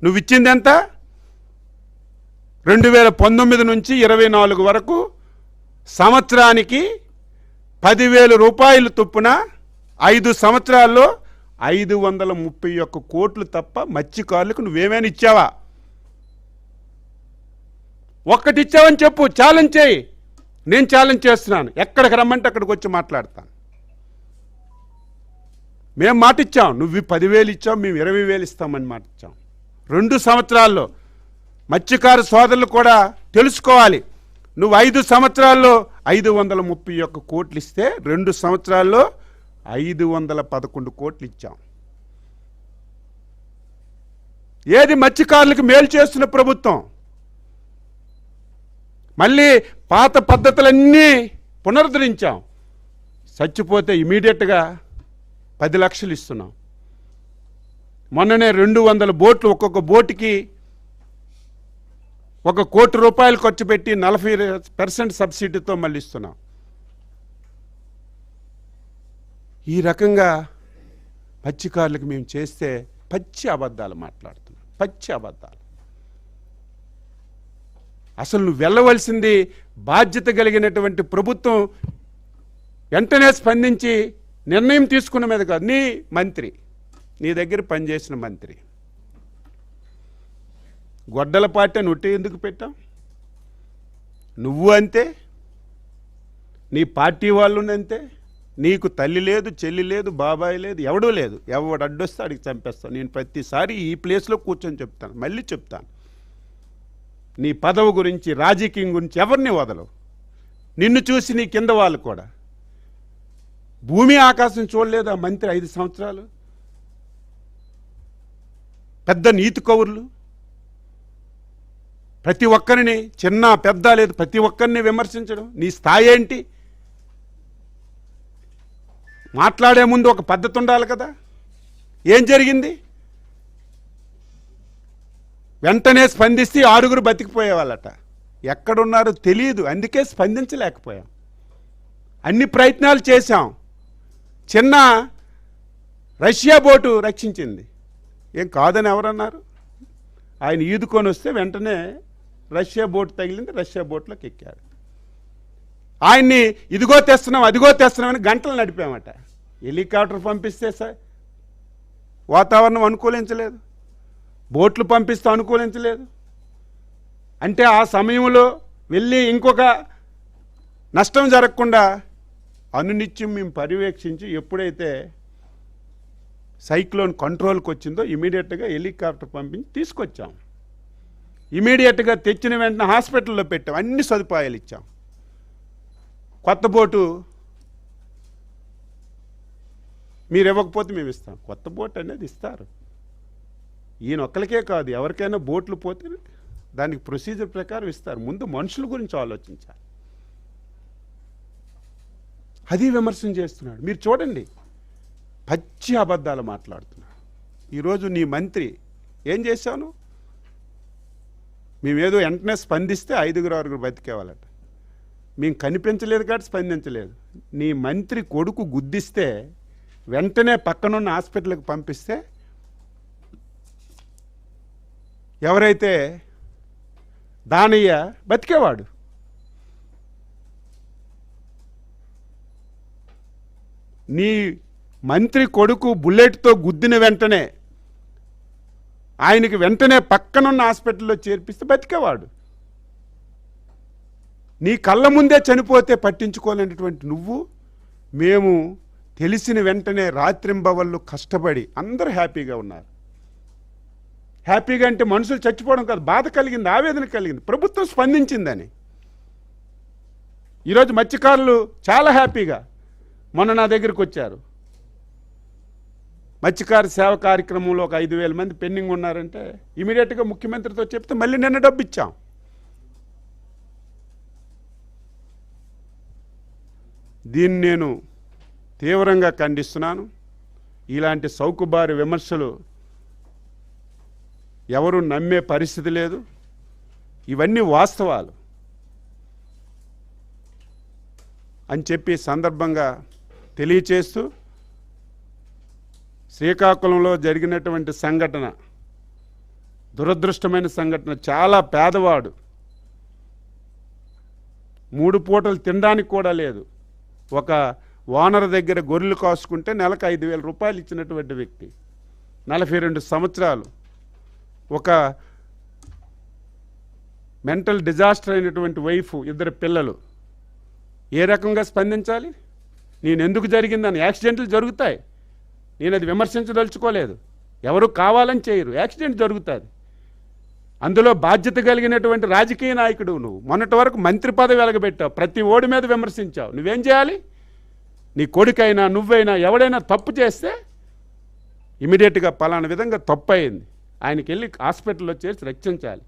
నువ్వు ఇచ్చింది ఎంత? 2019 నుంచి 24 వరకు సంవత్సరానికి 10,000 రూపాయలు చొప్పున 5 సంవత్సరాల్లో 531 కోట్లు తప్ప మత్స్యకారులకు నువ్వేమైనా ఇచ్చావా? ఒక్కటి ఇచ్చావని చెప్పు, ఛాలెంజ్ చేయి. నేను ఛాలెంజ్ చేస్తున్నాను. ఎక్కడికి రమ్మంటే అక్కడికి వచ్చి మాట్లాడతాను. మేము మాట ఇచ్చాం, నువ్వు 10,000 ఇచ్చావు, మేము 20,000 ఇస్తామని మాట ఇచ్చాం. 2 సంవత్సరాల్లో మత్స్యకారు సోదరులు కూడా తెలుసుకోవాలి. నువ్వు 5 సంవత్సరాల్లో 531 కోట్లు ఇస్తే 2 సంవత్సరాల్లో 511 కోట్లు ఇచ్చాం. ఏది మత్స్యకారులకు మేలు చేస్తున్న ప్రభుత్వం? మళ్ళీ పాత పద్ధతులన్నీ పునరుద్ధరించాం. చచ్చిపోతే ఇమీడియట్గా 10 లక్షలు ఇస్తున్నాం. మొన్ననే 200 బోట్లు, ఒక్కొక్క బోటుకి 1 కోటి రూపాయలు ఖర్చు పెట్టి 40% సబ్సిడీతో మళ్ళీ ఇస్తున్నాం. ఈ రకంగా మత్స్యకారులకు మేము చేస్తే పచ్చి అబద్ధాలు మాట్లాడుతున్నాం, పచ్చి అబద్ధాలు. అసలు నువ్వు వెళ్ళవలసింది బాధ్యత కలిగినటువంటి ప్రభుత్వం వెంటనే స్పందించి నిర్ణయం తీసుకున్న మీద కాదు. నీ మంత్రి, నీ దగ్గర పనిచేసిన మంత్రి గొడ్డలపాటి నొట్టి ఎందుకు పెట్టావు? నువ్వు అంతే, నీ పార్టీ వాళ్ళు అంతే. నీకు తల్లి లేదు, చెల్లి లేదు, బాబాయ్ లేదు, ఎవడూ లేదు. ఎవడు అడ్డొస్తే అడిగి చంపేస్తాను. నేను ప్రతిసారి ఈ ప్లేస్లో కూర్చొని చెప్తాను, మళ్ళీ చెప్తాను. నీ పదవి గురించి, రాజకీయం గురించి ఎవరిని వదలవు. నిన్ను చూసి నీ కింద వాళ్ళు కూడా. భూమి ఆకాశం చూడలేదు ఆ మంత్రి 5 సంవత్సరాలు. పెద్ద నీతి కౌరులు, ప్రతి ఒక్కరిని, చిన్న పెద్ద లేదు, ప్రతి ఒక్కరిని విమర్శించడం. నీ స్థాయి ఏంటి? మాట్లాడే ముందు ఒక పద్ధతి ఉండాలి కదా. ఏం జరిగింది? వెంటనే స్పందిస్తే 6 బతికిపోయేవాళ్ళట. ఎక్కడున్నారో తెలియదు, అందుకే స్పందించలేకపోయాం. అన్ని ప్రయత్నాలు చేశాం. చిన్న రష్యా బోటు రక్షించింది. ఏం కాదని ఎవరన్నారు? ఆయన ఈదుకొని వస్తే వెంటనే రష్యా బోటు తగిలింది, రష్యా బోట్లోకి ఎక్కాడు. ఆయన్ని ఇదిగో తెస్తున్నాం, అదిగో తెస్తున్నామని గంటలు నడిపామట. హెలికాప్టర్ పంపిస్తే సార్ వాతావరణం అనుకూలించలేదు, బోట్లు పంపిస్తే అనుకూలించలేదు. అంటే ఆ సమయంలో వెళ్ళి ఇంకొక నష్టం జరగకుండా అనునిత్యం మేము పర్యవేక్షించి ఎప్పుడైతే సైక్లోన్ కంట్రోల్కి వచ్చిందో ఇమీడియట్గా హెలికాప్టర్ పంపించి తీసుకొచ్చాం. ఇమీడియట్గా తెచ్చిన వెంటనే హాస్పిటల్లో పెట్టాం, అన్ని సదుపాయాలు ఇచ్చాం. కొత్త బోటు మీరు ఇవ్వకపోతే మేము ఇస్తాం. కొత్త బోట్ అనేది ఇస్తారు. ఈయన ఒక్కరికే కాదు, ఎవరికైనా బోట్లు పోతే దానికి ప్రొసీజర్ ప్రకారం ఇస్తారు. ముందు మనుషుల గురించి ఆలోచించాలి. అది విమర్శన చేస్తున్నాడు. మీరు చూడండి, పచ్చి అబద్ధాలు మాట్లాడుతున్నాడు. ఈరోజు నీ మంత్రి ఏం చేశాను? మేమేదో వెంటనే స్పందిస్తే 5-6 బతికేవాళ్ళట. మేము కనిపించలేదు కాబట్టి స్పందించలేదు. నీ మంత్రి కొడుకు గుద్దిస్తే వెంటనే పక్కనున్న హాస్పిటల్కి పంపిస్తే ఎవరైతే దానయ్య బతికేవాడు. నీ మంత్రి కొడుకు బుల్లెట్తో గుద్దిన వెంటనే ఆయనకి వెంటనే పక్కనున్న హాస్పిటల్లో చేర్పిస్తే బతికేవాడు. నీ కళ్ళ ముందే చనిపోతే పట్టించుకోలేనటువంటి నువ్వు, మేము తెలిసిన వెంటనే రాత్రింబవళ్ళు కష్టపడి అందరూ హ్యాపీగా ఉన్నారు. హ్యాపీగా అంటే మనుషులు చచ్చిపోవడం కాదు, బాధ కలిగింది, ఆవేదన కలిగింది. ప్రభుత్వం స్పందించిందని ఈరోజు మత్స్యకారులు చాలా హ్యాపీగా మొన్న నా దగ్గరికి వచ్చారు. మత్స్యకార సేవ కార్యక్రమంలో ఒక 5,000 మంది పెండింగ్ ఉన్నారంటే ఇమీడియట్గా ముఖ్యమంత్రితో చెప్తే మళ్ళీ నిన్న డబ్బు ఇచ్చాం. దీన్ని నేను తీవ్రంగా ఖండిస్తున్నాను. ఇలాంటి సౌకుబారి విమర్శలు ఎవరు నమ్మే పరిస్థితి లేదు. ఇవన్నీ వాస్తవాలు అని చెప్పి సందర్భంగా తెలియచేస్తూ, శ్రీకాకుళంలో జరిగినటువంటి సంఘటన దురదృష్టమైన సంఘటన. చాలా పేదవాడు, 3 పూటలు తినడానికి కూడా లేదు. ఒక ఓనర్ దగ్గర గొర్రెలు కాసుకుంటే నెలకు 5,000 రూపాయలు ఇచ్చినటువంటి వ్యక్తి, 42 సంవత్సరాలు, ఒక మెంటల్ డిజాస్టర్ అయినటువంటి వైఫ్, 2 పిల్లలు. ఏ రకంగా స్పందించాలి? నేను ఎందుకు జరిగిందని. యాక్సిడెంట్లు జరుగుతాయి, నేను అది విమర్శించదలుచుకోలేదు. ఎవరు కావాలని చేయరు, యాక్సిడెంట్ జరుగుతుంది. అందులో బాధ్యత కలిగినటువంటి రాజకీయ నాయకుడు నువ్వు. మొన్నటి వరకు మంత్రి పదవి వెలగబెట్టావు, ప్రతి ఓడి మీద విమర్శించావు. నువ్వేం చేయాలి? నీ కొడుకైనా నువ్వైనా ఎవడైనా తప్పు చేస్తే ఇమీడియట్గా పలానా విధంగా తప్పు అయింది, ఆయనకి వెళ్ళి హాస్పిటల్లో చేర్చి రక్షించాలి.